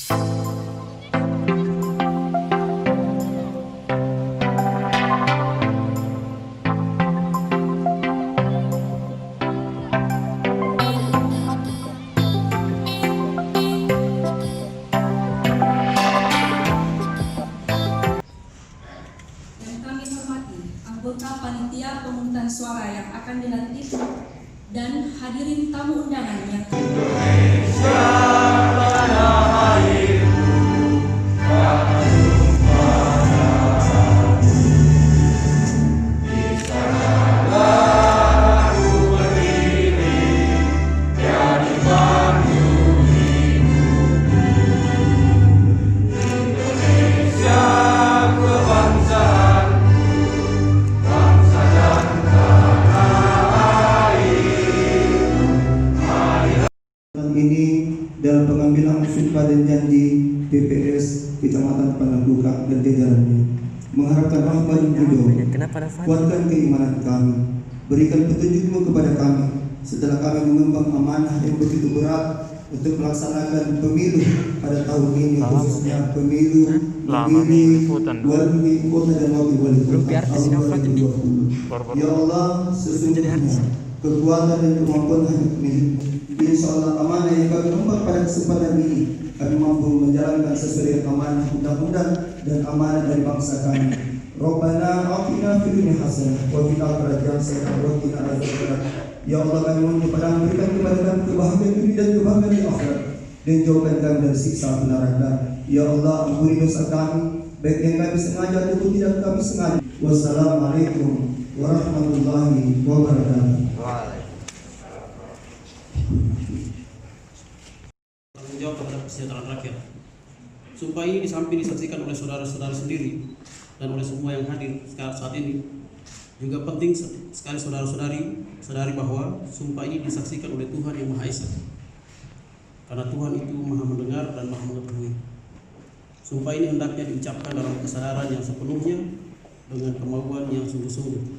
Anggota panitia pemungutan suara yang akan dilantik dan hadirin tamu undangan yang Indonesia tanah airku, di sanalah aku berdiri, jadi pandu hidupku. Indonesia kebangsaan ini dalam pengambilan sumpah dan janji PPS Kecamatan Panakukang dan jajarannya, mengharapkan rahmat yang ridho, kuatkan keimanan kami, berikan petunjukmu kepada kami setelah kami mengemban amanah yang begitu berat untuk melaksanakan pemilu pada tahun ini, khususnya pemilu memilih wali kota dan wakil wali kota tahun 2020. Ya Allah, sesungguhnya kekuatan dan kemampuan hanya milik-Mu. Insyaallah amanah yang kami emban pada kesempatan ini kami mampu menjalankan sesuai dengan amanah undang-undang dan amanah dari bangsa kami. Rabbana atina fid dunya hasanah wa fil akhirati hasanah wa qina adzabannar. Ya Allah, kami mohon kepadamu, berikan kepada kami kebahagiaan dunia dan kebahagiaan di akhirat, dan jauhkan kami dari siksa api neraka. Ya Allah, ampuni dosa kami, baik yang kami sengaja ataupun tidak kami sengaja. Wassalamualaikum warahmatullahi wabarakatuh. Tanggung jawab terhadap kesejahteraan rakyat. Sumpah ini disaksikan oleh saudara-saudara sendiri dan oleh semua yang hadir saat ini. Juga penting sekali sadari bahwa sumpah ini disaksikan oleh Tuhan yang Maha Esa. Karena Tuhan itu Maha mendengar dan Maha mengetahui. Sumpah ini hendaknya diucapkan dalam kesadaran yang sepenuhnya dengan kemauan yang sungguh-sungguh.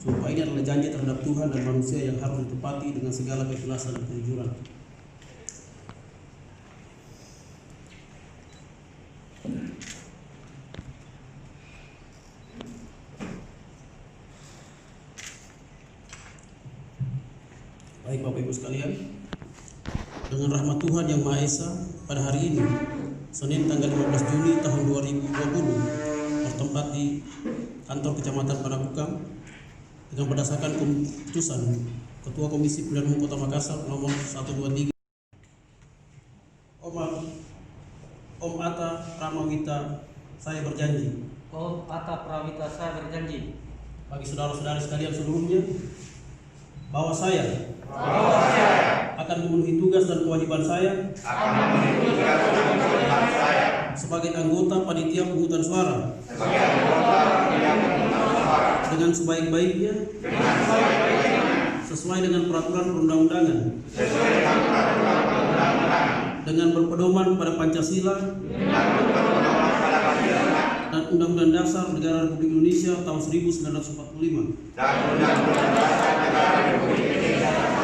Sumpah ini adalah janji terhadap Tuhan dan manusia yang harus ditepati dengan segala keikhlasan dan kejujuran. Baik Bapak Ibu sekalian, dengan rahmat Tuhan yang Maha Esa, pada hari ini, Senin tanggal 15 Juni tahun 2020, bertempat di kantor Kecamatan Panakukang, dengan berdasarkan keputusan Ketua Komisi Pemilihan Umum Kota Makassar nomor 123, Om Atta Pramawita, saya berjanji. Om Atta Pramawita, saya berjanji. Bagi saudara-saudari sekalian seluruhnya, bahwa saya akan memenuhi tugas dan kewajiban saya sebagai anggota panitia pemungutan suara dengan sebaik-baiknya sesuai dengan peraturan perundang-undangan, dengan berpedoman pada Pancasila dan Undang-Undang Dasar Negara Republik Indonesia tahun 1945 dan Undang-Undang Dasar Negara Republik Indonesia